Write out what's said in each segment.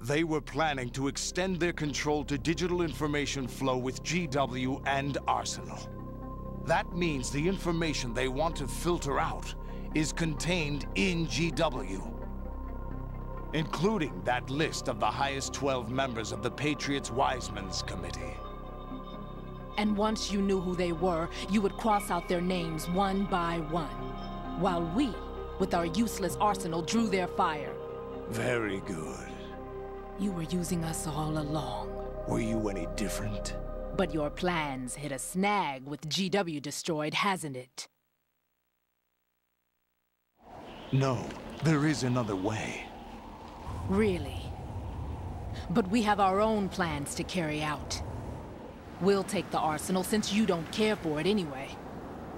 They were planning to extend their control to digital information flow with GW and Arsenal. That means the information they want to filter out is contained in GW, including that list of the highest 12 members of the Patriots Wiseman's Committee. And once you knew who they were, you would cross out their names one by one, while we, with our useless arsenal, drew their fire. Very good. You were using us all along. Were you any different? But your plans hit a snag with GW destroyed, hasn't it? No, there is another way. Really? But we have our own plans to carry out. We'll take the arsenal since you don't care for it anyway.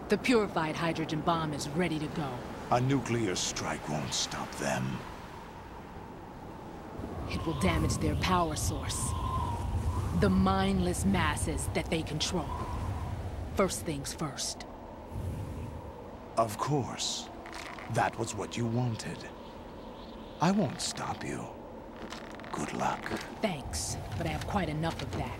The purified hydrogen bomb is ready to go. A nuclear strike won't stop them. It will damage their power source. The mindless masses that they control. First things first. Of course. That was what you wanted. I won't stop you. Good luck. Thanks, but I have quite enough of that.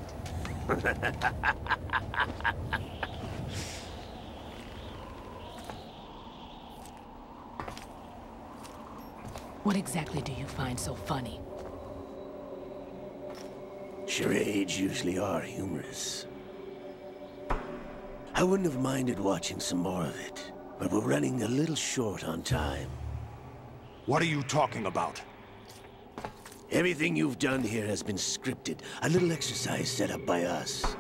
What exactly do you find so funny? Charades usually are humorous. I wouldn't have minded watching some more of it, but we're running a little short on time. What are you talking about? Everything you've done here has been scripted. A little exercise set up by us.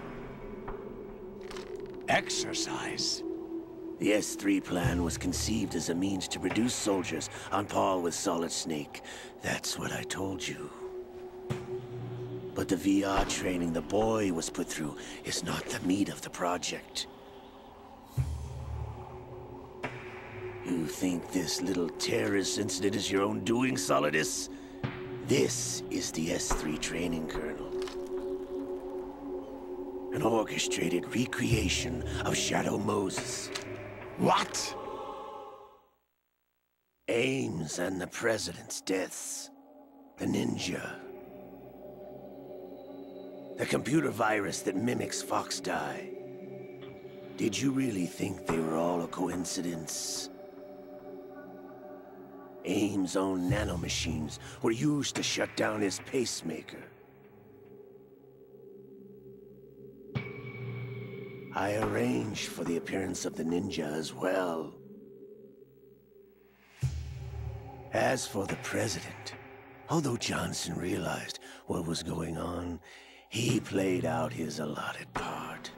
Exercise? The S3 plan was conceived as a means to produce soldiers on par with Solid Snake. That's what I told you. But the VR training the boy was put through is not the meat of the project. You think this little terrorist incident is your own doing, Solidus? This is the S3 training kernel. An orchestrated recreation of Shadow Moses. What? Ames and the President's deaths. The ninja. The computer virus that mimics Foxdie. Did you really think they were all a coincidence? Ames' own nanomachines were used to shut down his pacemaker. I arranged for the appearance of the ninja as well. As for the President, although Johnson realized what was going on, he played out his allotted part.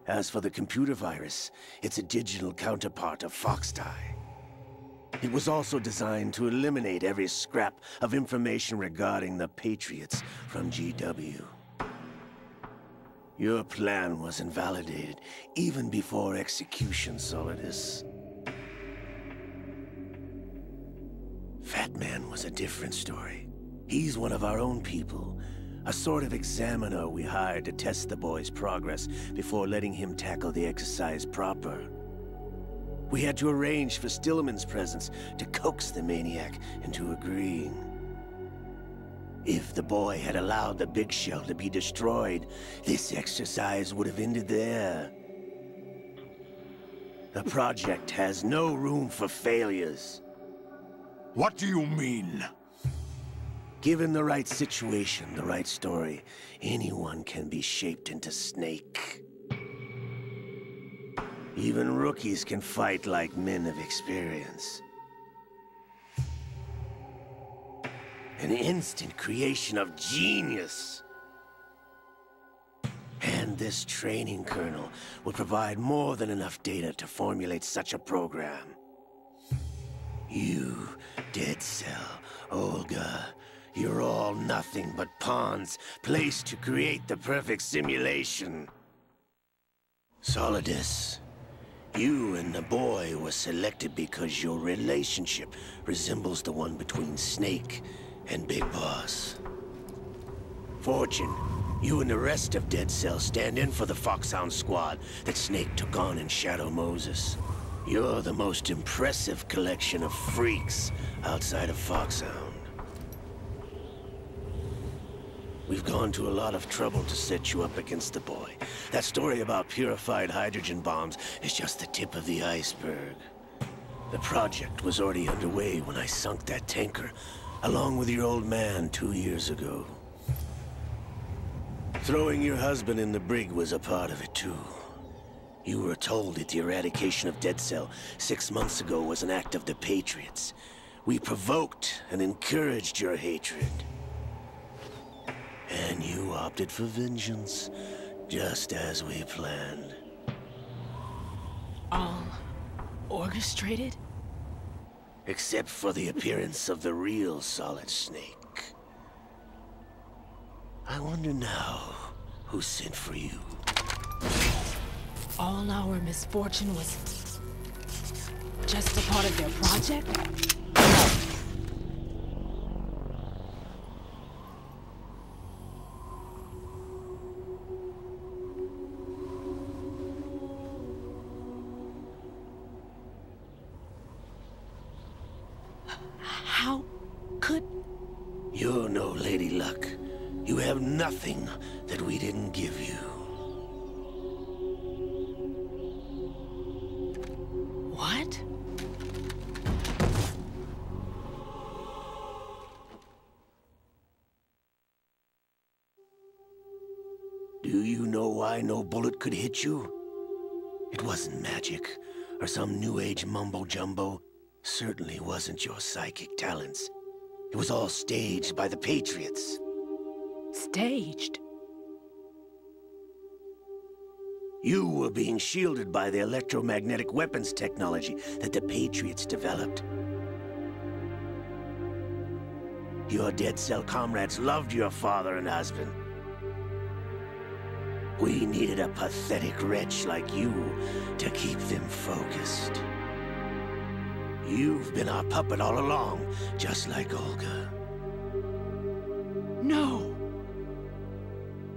As for the computer virus, it's a digital counterpart of Foxdie. It was also designed to eliminate every scrap of information regarding the Patriots from GW. Your plan was invalidated even before execution, Solidus. Fat Man was a different story. He's one of our own people. A sort of examiner we hired to test the boy's progress before letting him tackle the exercise proper. We had to arrange for Stillman's presence to coax the maniac into agreeing. If the boy had allowed the big shell to be destroyed, this exercise would have ended there. The project has no room for failures. What do you mean? Given the right situation, the right story, anyone can be shaped into Snake. Even rookies can fight like men of experience. An instant creation of genius. And this training kernel will provide more than enough data to formulate such a program. You, Dead Cell, Olga, you're all nothing but pawns placed to create the perfect simulation. Solidus, you and the boy were selected because your relationship resembles the one between Snake and Big Boss. Fortune, you and the rest of Dead Cell stand in for the Foxhound squad that Snake took on in Shadow Moses. You're the most impressive collection of freaks outside of Foxhound. We've gone to a lot of trouble to set you up against the boy. That story about purified hydrogen bombs is just the tip of the iceberg. The project was already underway when I sunk that tanker, along with your old man 2 years ago. Throwing your husband in the brig was a part of it too. You were told that the eradication of Dead Cell 6 months ago was an act of the Patriots. We provoked and encouraged your hatred. And you opted for vengeance, just as we planned. All orchestrated? Except for the appearance of the real Solid Snake. I wonder now who sent for you. All our misfortune was just a part of their project? How could... You're no Lady Luck. You have nothing that we didn't give you. What? Do you know why no bullet could hit you? It wasn't magic, or some new age mumbo-jumbo. Certainly wasn't your psychic talents. It was all staged by the Patriots. Staged? You were being shielded by the electromagnetic weapons technology that the Patriots developed. Your Dead Cell comrades loved your father and husband. We needed a pathetic wretch like you to keep them focused. You've been our puppet all along, just like Olga. No!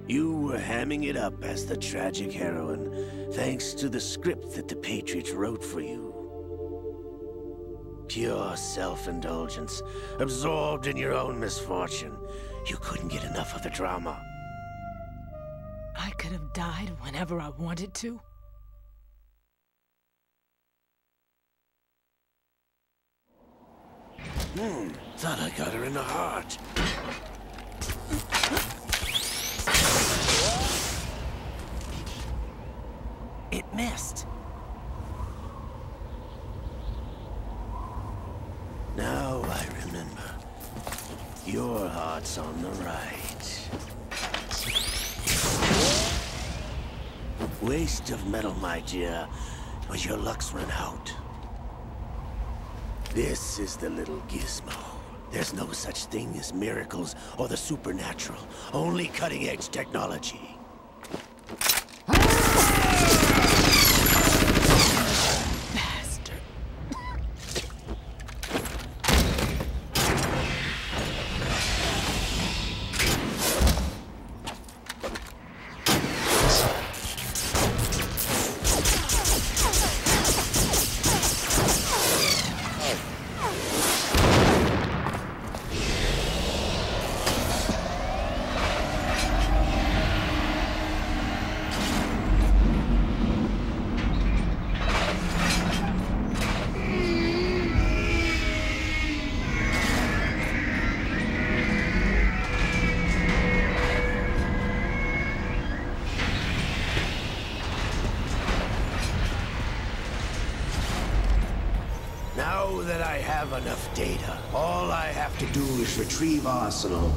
You were hamming it up as the tragic heroine, thanks to the script that the Patriots wrote for you. Pure self-indulgence, absorbed in your own misfortune. You couldn't get enough of the drama. I could have died whenever I wanted to. Thought I got her in the heart. It missed. Now I remember. Your heart's on the right. Waste of metal, my dear, but your luck's run out. This is the little gizmo. There's no such thing as miracles or the supernatural. Only cutting-edge technology. Bastard. Now that I have enough data, all I have to do is retrieve Arsenal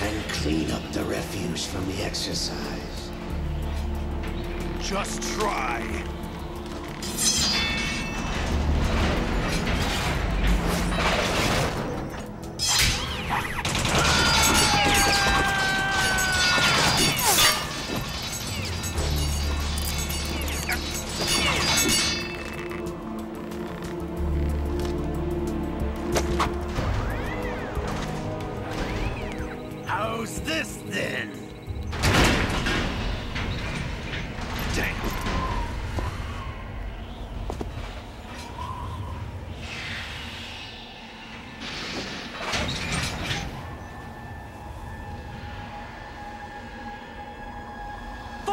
and clean up the refuse from the exercise. Just try. How's this then? Damn.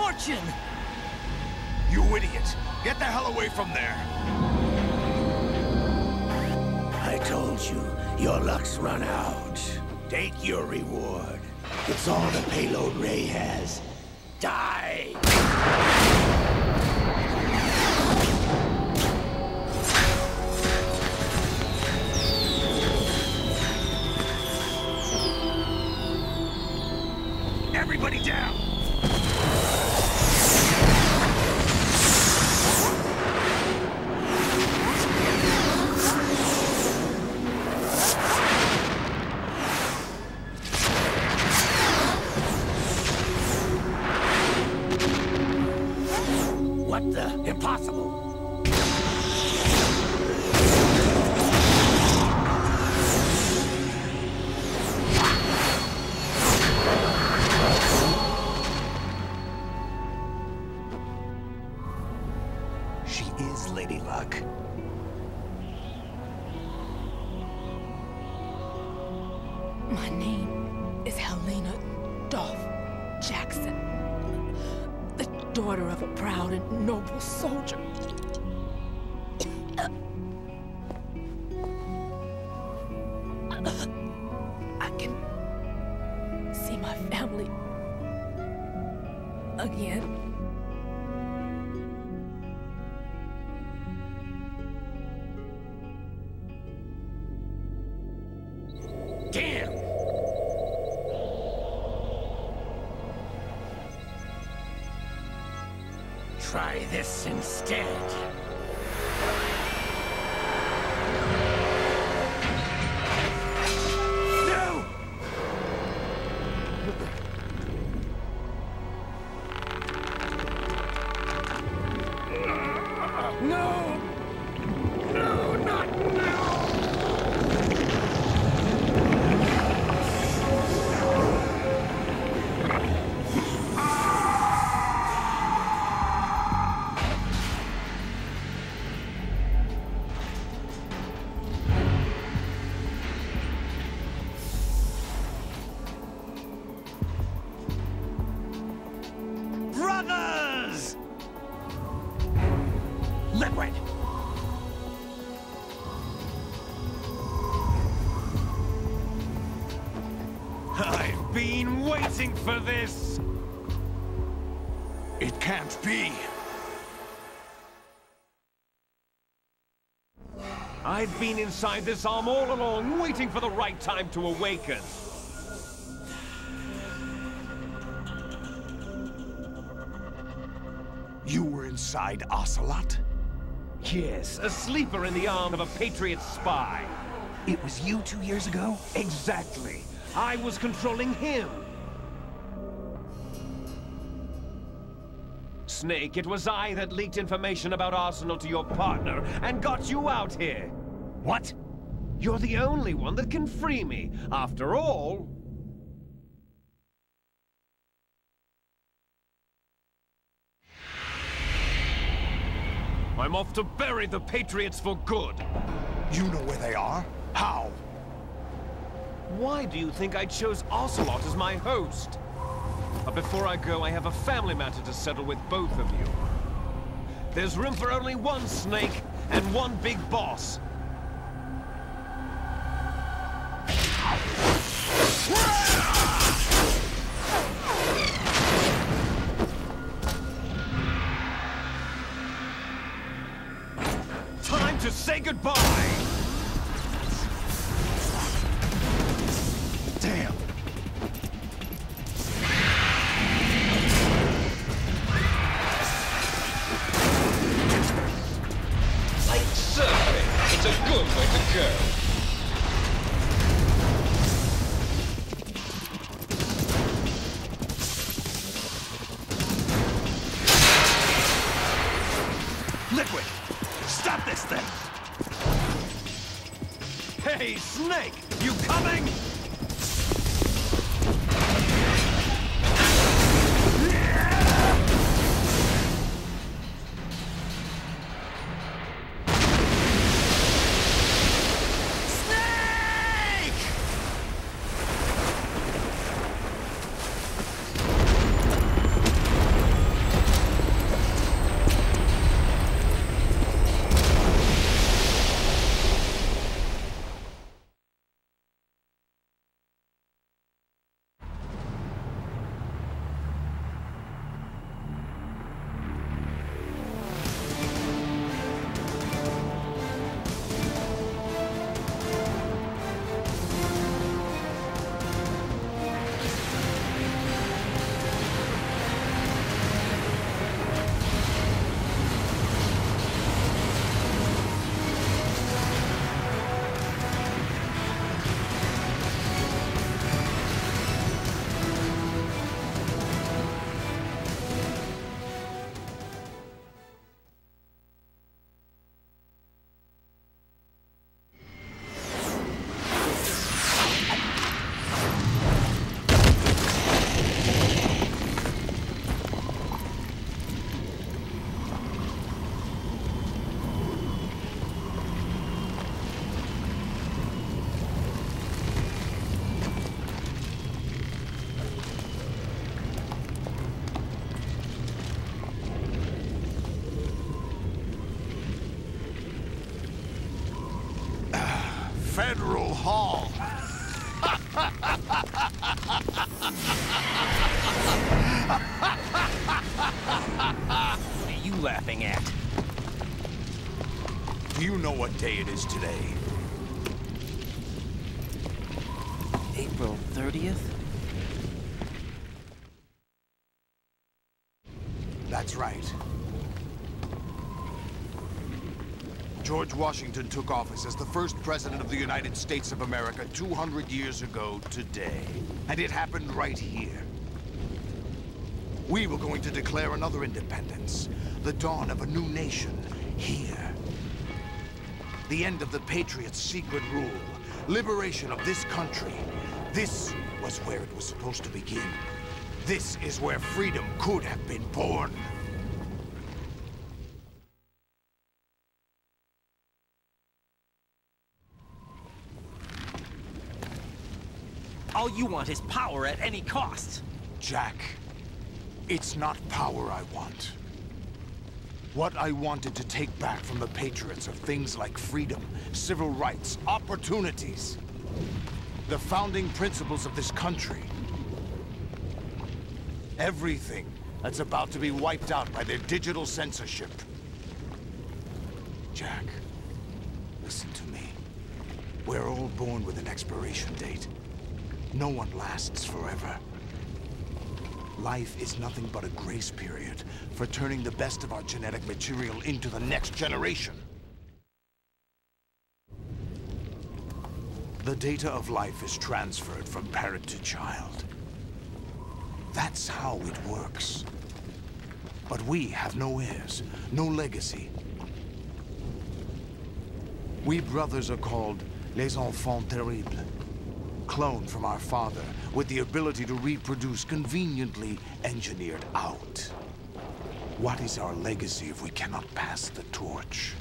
fortune! You idiot! Get the hell away from there! I told you, your luck's run out. Take your reward. It's all the payload Ray has. Die! Everybody down! What the? Impossible! She is Lady Luck. My name is Helena Dolph Jackson, the daughter of a proud and noble soldier. I can see my family again. Damn! Try this instead. No! No! No, not now! Brothers! Liquid! I've been waiting for this! It can't be! I've been inside this arm all along, waiting for the right time to awaken. You were inside Ocelot? Yes, a sleeper in the arm of a Patriot spy. It was you 2 years ago? Exactly. I was controlling him. Snake, it was I that leaked information about Arsenal to your partner and got you out here. What? You're the only one that can free me. After all... I'm off to bury the Patriots for good. You know where they are? How? Why do you think I chose Ocelot as my host? But before I go, I have a family matter to settle with both of you. There's room for only one Snake and one big boss. Time to say goodbye! Damn! Like surfing, it's a good way to go. Liquid! Stop this thing! Hey, Snake! You coming? Hall. What are you laughing at? Do you know what day it is today? April 30th? That's right. George Washington took office as the first president of the United States of America 200 years ago today. And it happened right here. We were going to declare another independence. The dawn of a new nation here. The end of the Patriots' secret rule. Liberation of this country. This was where it was supposed to begin. This is where freedom could have been born. All you want is power at any cost. Jack, it's not power I want. What I wanted to take back from the Patriots are things like freedom, civil rights, opportunities. The founding principles of this country. Everything that's about to be wiped out by their digital censorship. Jack, listen to me. We're all born with an expiration date. No one lasts forever. Life is nothing but a grace period for turning the best of our genetic material into the next generation. The data of life is transferred from parent to child. That's how it works. But we have no heirs, no legacy. We brothers are called les enfants terribles. Cloned from our father, with the ability to reproduce conveniently engineered out. What is our legacy if we cannot pass the torch?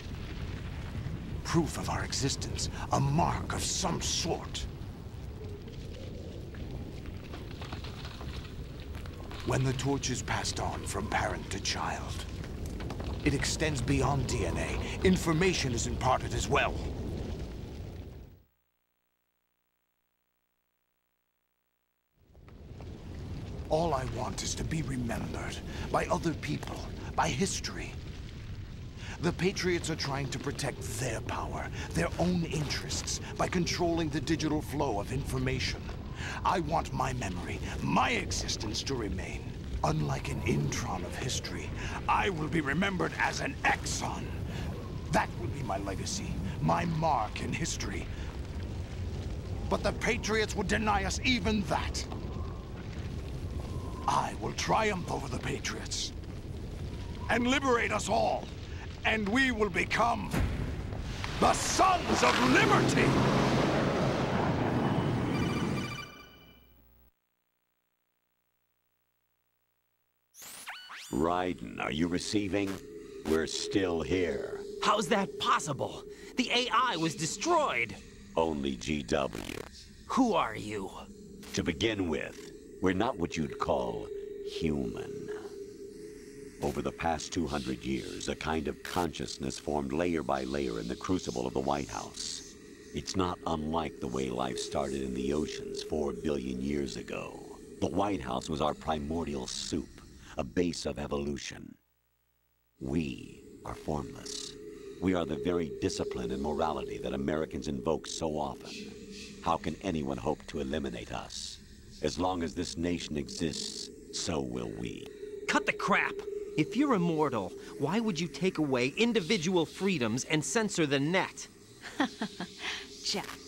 Proof of our existence, a mark of some sort. When the torch is passed on from parent to child, it extends beyond DNA. Information is imparted as well. All I want is to be remembered by other people, by history. The Patriots are trying to protect their power, their own interests, by controlling the digital flow of information. I want my memory, my existence to remain. Unlike an intron of history, I will be remembered as an exon. That will be my legacy, my mark in history. But the Patriots would deny us even that. I will triumph over the Patriots and liberate us all, and we will become the Sons of Liberty! Raiden, are you receiving? We're still here. How's that possible? The AI was destroyed. Only GW. Who are you? To begin with, we're not what you'd call human. Over the past 200 years, a kind of consciousness formed layer by layer in the crucible of the White House. It's not unlike the way life started in the oceans 4 billion years ago. The White House was our primordial soup, a base of evolution. We are formless. We are the very discipline and morality that Americans invoke so often. How can anyone hope to eliminate us? As long as this nation exists, so will we. Cut the crap! If you're immortal, why would you take away individual freedoms and censor the net? Jack,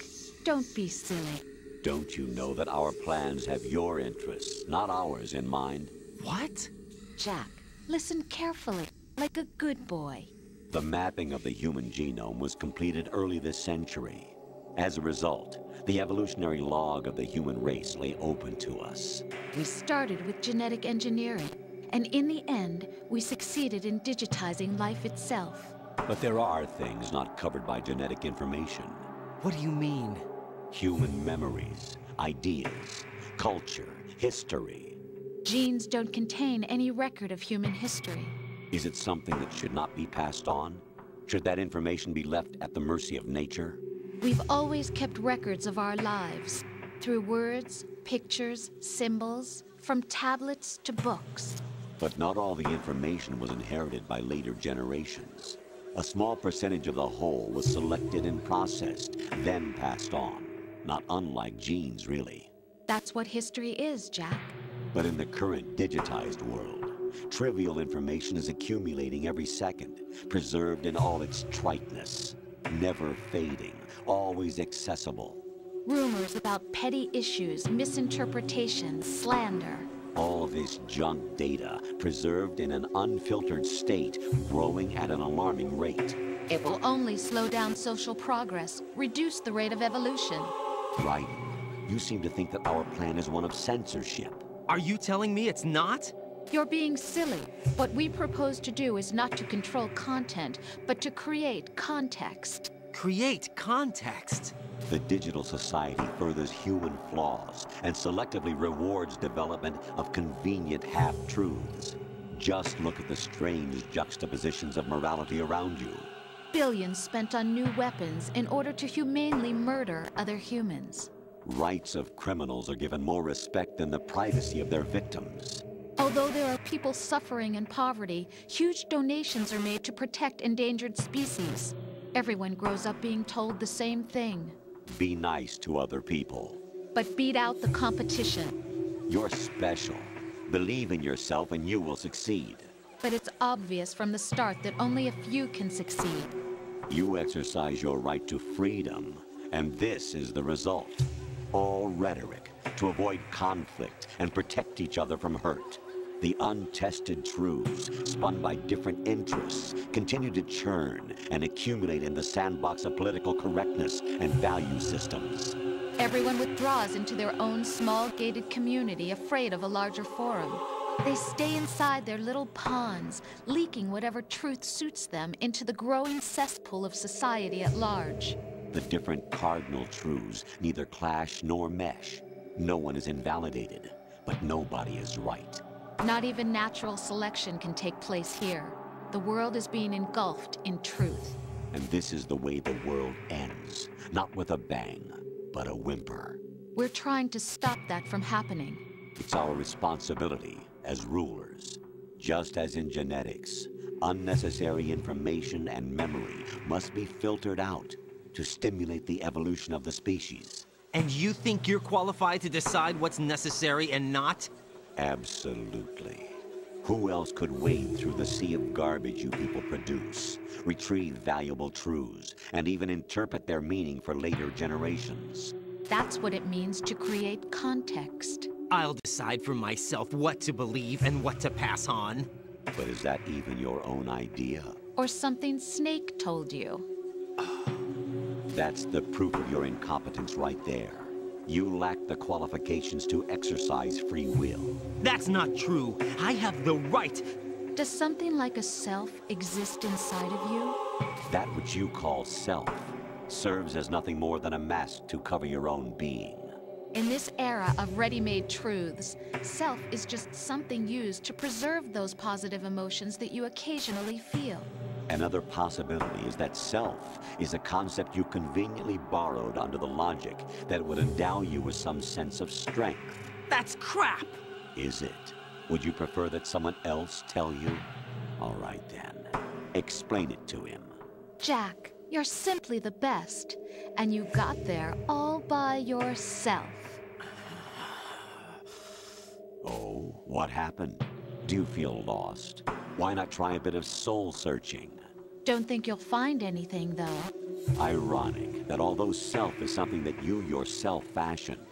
don't be silly. Don't you know that our plans have your interests, not ours, in mind? What? Jack, listen carefully, like a good boy. The mapping of the human genome was completed early this century. As a result, the evolutionary log of the human race lay open to us. We started with genetic engineering, and in the end, we succeeded in digitizing life itself. But there are things not covered by genetic information. What do you mean? Human memories, ideas, culture, history. Genes don't contain any record of human history. Is it something that should not be passed on? Should that information be left at the mercy of nature? We've always kept records of our lives, through words, pictures, symbols, from tablets to books. But not all the information was inherited by later generations. A small percentage of the whole was selected and processed, then passed on. Not unlike genes, really. That's what history is, Jack. But in the current digitized world, trivial information is accumulating every second, preserved in all its triteness, never fading, always accessible. Rumors about petty issues, misinterpretations, slander. All this junk data, preserved in an unfiltered state, growing at an alarming rate. It will only slow down social progress, reduce the rate of evolution. Right. You seem to think that our plan is one of censorship. Are you telling me it's not? You're being silly. What we propose to do is not to control content, but to create context. Create context? The digital society furthers human flaws and selectively rewards development of convenient half-truths. Just look at the strange juxtapositions of morality around you. Billions spent on new weapons in order to humanely murder other humans. Rights of criminals are given more respect than the privacy of their victims. Although there are people suffering in poverty, huge donations are made to protect endangered species. Everyone grows up being told the same thing. Be nice to other people. But beat out the competition. You're special. Believe in yourself and you will succeed. But it's obvious from the start that only a few can succeed. You exercise your right to freedom, and this is the result. All rhetoric to avoid conflict and protect each other from hurt. The untested truths, spun by different interests, continue to churn and accumulate in the sandbox of political correctness and value systems. Everyone withdraws into their own small gated community, afraid of a larger forum. They stay inside their little ponds, leaking whatever truth suits them into the growing cesspool of society at large. The different cardinal truths neither clash nor mesh. No one is invalidated, but nobody is right. Not even natural selection can take place here. The world is being engulfed in truth. And this is the way the world ends. Not with a bang, but a whimper. We're trying to stop that from happening. It's our responsibility as rulers. Just as in genetics, unnecessary information and memory must be filtered out to stimulate the evolution of the species. And you think you're qualified to decide what's necessary and not? Absolutely. Who else could wade through the sea of garbage you people produce, retrieve valuable truths, and even interpret their meaning for later generations? That's what it means to create context. I'll decide for myself what to believe and what to pass on. But is that even your own idea? Or something Snake told you? That's the proof of your incompetence right there. You lack the qualifications to exercise free will. That's not true. I have the right. Does something like a self exist inside of you? That which you call self serves as nothing more than a mask to cover your own being. In this era of ready-made truths, self is just something used to preserve those positive emotions that you occasionally feel. Another possibility is that self is a concept you conveniently borrowed under the logic that would endow you with some sense of strength. That's crap! Is it? Would you prefer that someone else tell you? All right then. Explain it to him. Jack, you're simply the best. And you got there all by yourself. Oh, what happened? Do you feel lost? Why not try a bit of soul-searching? Don't think you'll find anything, though. Ironic that although self is something that you yourself fashioned,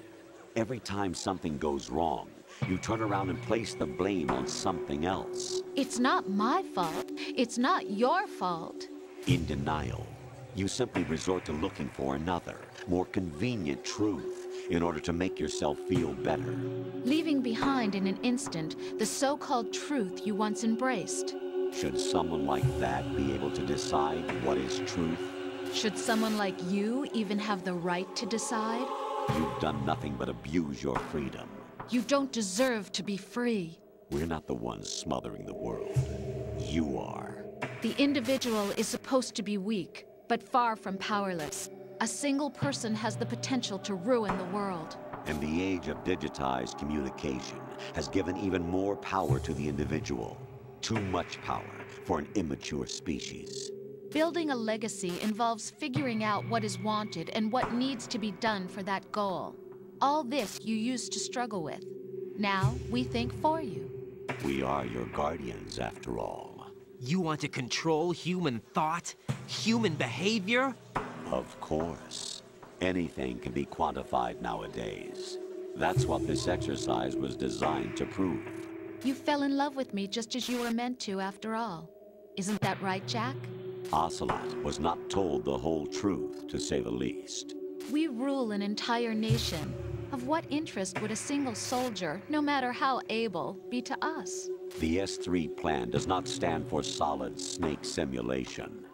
every time something goes wrong, you turn around and place the blame on something else. It's not my fault. It's not your fault. In denial, you simply resort to looking for another, more convenient truth in order to make yourself feel better. Leaving behind in an instant the so-called truth you once embraced. Should someone like that be able to decide what is truth? Should someone like you even have the right to decide? You've done nothing but abuse your freedom. You don't deserve to be free. We're not the ones smothering the world. You are. The individual is supposed to be weak, but far from powerless. A single person has the potential to ruin the world. And the age of digitized communication has given even more power to the individual. Too much power for an immature species. Building a legacy involves figuring out what is wanted and what needs to be done for that goal. All this you used to struggle with. Now, we think for you. We are your guardians, after all. You want to control human thought? Human behavior? Of course. Anything can be quantified nowadays. That's what this exercise was designed to prove. You fell in love with me just as you were meant to, after all. Isn't that right, Jack? Ocelot was not told the whole truth, to say the least. We rule an entire nation. Of what interest would a single soldier, no matter how able, be to us? The S3 plan does not stand for solid snake simulation.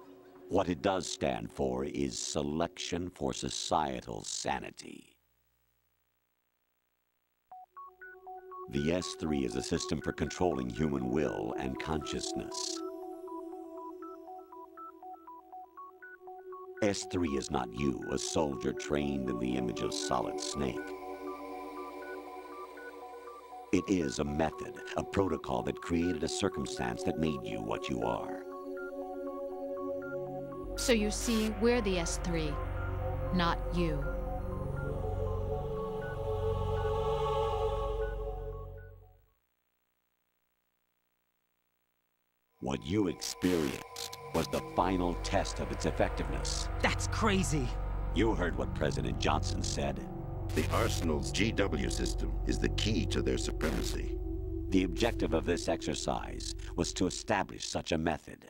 What it does stand for is selection for societal sanity. The S3 is a system for controlling human will and consciousness. S3 is not you, a soldier trained in the image of Solid Snake. It is a method, a protocol that created a circumstance that made you what you are. So you see, we're the S3, not you. What you experienced was the final test of its effectiveness. That's crazy. You heard what President Johnson said. The Arsenal's GW system is the key to their supremacy. The objective of this exercise was to establish such a method.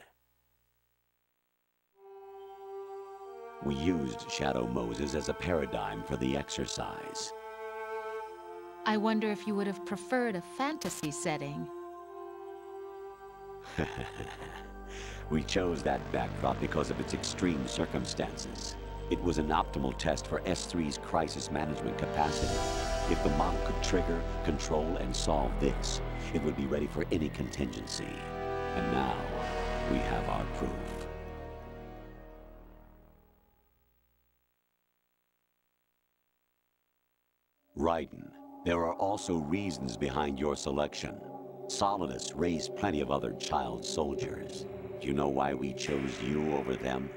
We used Shadow Moses as a paradigm for the exercise. I wonder if you would have preferred a fantasy setting. We chose that backdrop because of its extreme circumstances. It was an optimal test for S3's crisis management capacity. If the model could trigger, control, and solve this, it would be ready for any contingency. And now, we have our proof. Raiden, there are also reasons behind your selection. Solidus raised plenty of other child soldiers. Do you know why we chose you over them?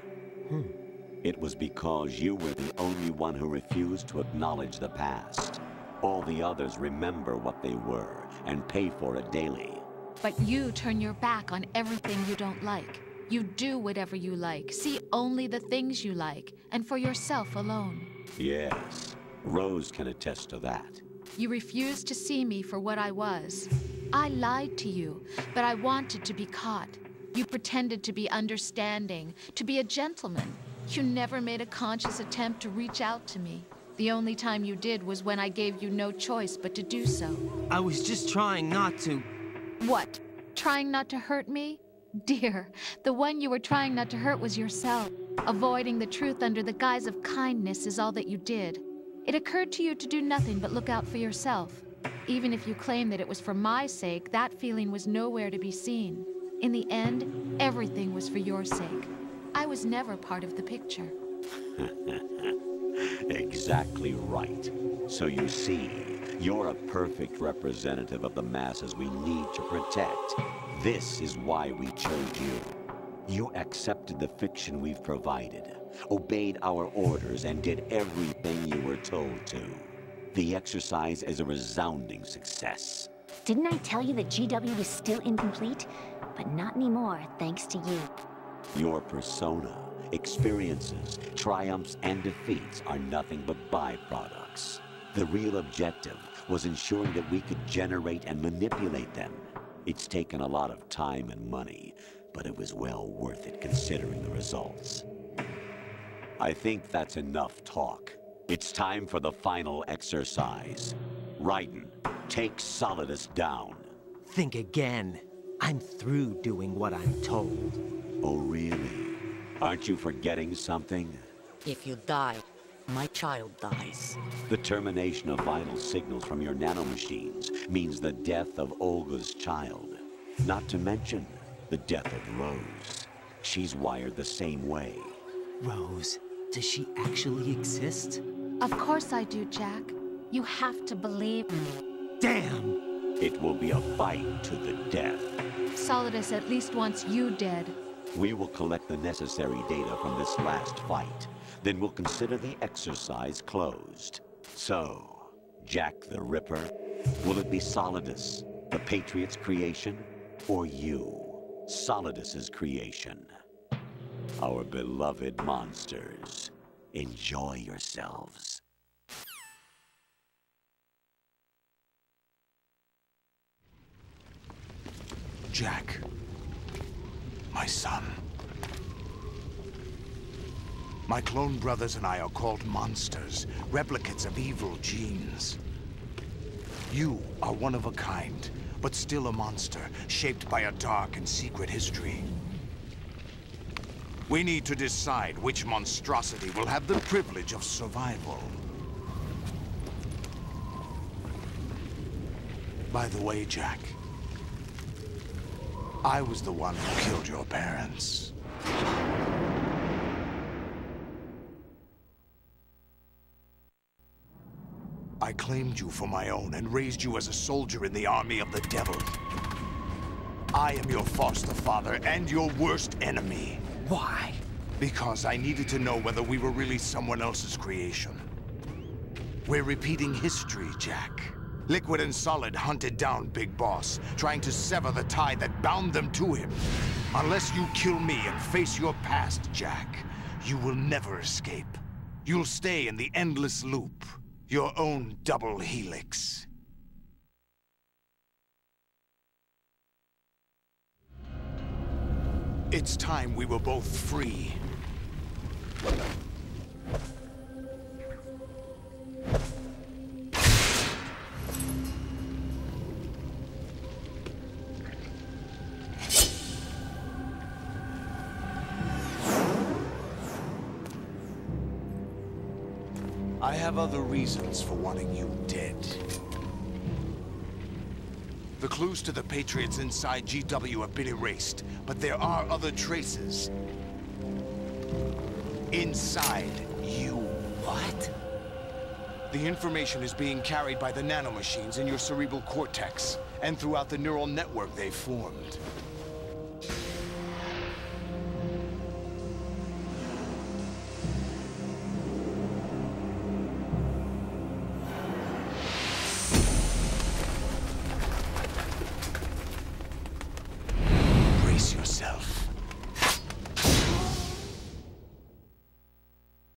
It was because you were the only one who refused to acknowledge the past. All the others remember what they were and pay for it daily. But you turn your back on everything you don't like. You do whatever you like, see only the things you like, and for yourself alone. Yes, Rose can attest to that. You refused to see me for what I was. I lied to you, but I wanted to be caught. You pretended to be understanding, to be a gentleman. You never made a conscious attempt to reach out to me. The only time you did was when I gave you no choice but to do so. I was just trying not to... What? Trying not to hurt me? Dear, the one you were trying not to hurt was yourself. Avoiding the truth under the guise of kindness is all that you did. It occurred to you to do nothing but look out for yourself. Even if you claim that it was for my sake, that feeling was nowhere to be seen. In the end, everything was for your sake. I was never part of the picture. Exactly right. So you see, you're a perfect representative of the masses we need to protect. This is why we chose you. You accepted the fiction we've provided, obeyed our orders, and did everything you were told to. The exercise is a resounding success. Didn't I tell you that GW was still incomplete? But not anymore, thanks to you. Your persona, experiences, triumphs, and defeats are nothing but byproducts. The real objective was ensuring that we could generate and manipulate them. It's taken a lot of time and money, but it was well worth it considering the results. I think that's enough talk. It's time for the final exercise. Raiden, take Solidus down. Think again. I'm through doing what I'm told. Oh, really? Aren't you forgetting something? If you die, my child dies. The termination of vital signals from your nanomachines means the death of Olga's child. Not to mention the death of Rose. She's wired the same way. Rose, Does she actually exist? Of course I do, Jack. You have to believe me. Damn! It will be a fight to the death. Solidus at least wants you dead. We will collect the necessary data from this last fight. Then we'll consider the exercise closed. So, Jack the Ripper, will it be Solidus, the Patriot's creation, or you, Solidus's creation? Our beloved monsters, enjoy yourselves. Jack, my son. My clone brothers and I are called monsters, replicates of evil genes. You are one of a kind, but still a monster, shaped by a dark and secret history. We need to decide which monstrosity will have the privilege of survival. By the way, Jack, I was the one who killed your parents. I claimed you for my own and raised you as a soldier in the army of the devil. I am your foster father and your worst enemy. Why? Because I needed to know whether we were really someone else's creation. We're repeating history, Jack. Liquid and Solid hunted down Big Boss, trying to sever the tie that bound them to him. Unless you kill me and face your past, Jack, you will never escape. You'll stay in the endless loop, your own double helix. It's time we were both free. I have other reasons for wanting you dead. The clues to the Patriots inside GW have been erased, but there are other traces. Inside you. What? The information is being carried by the nanomachines in your cerebral cortex, and throughout the neural network they've formed.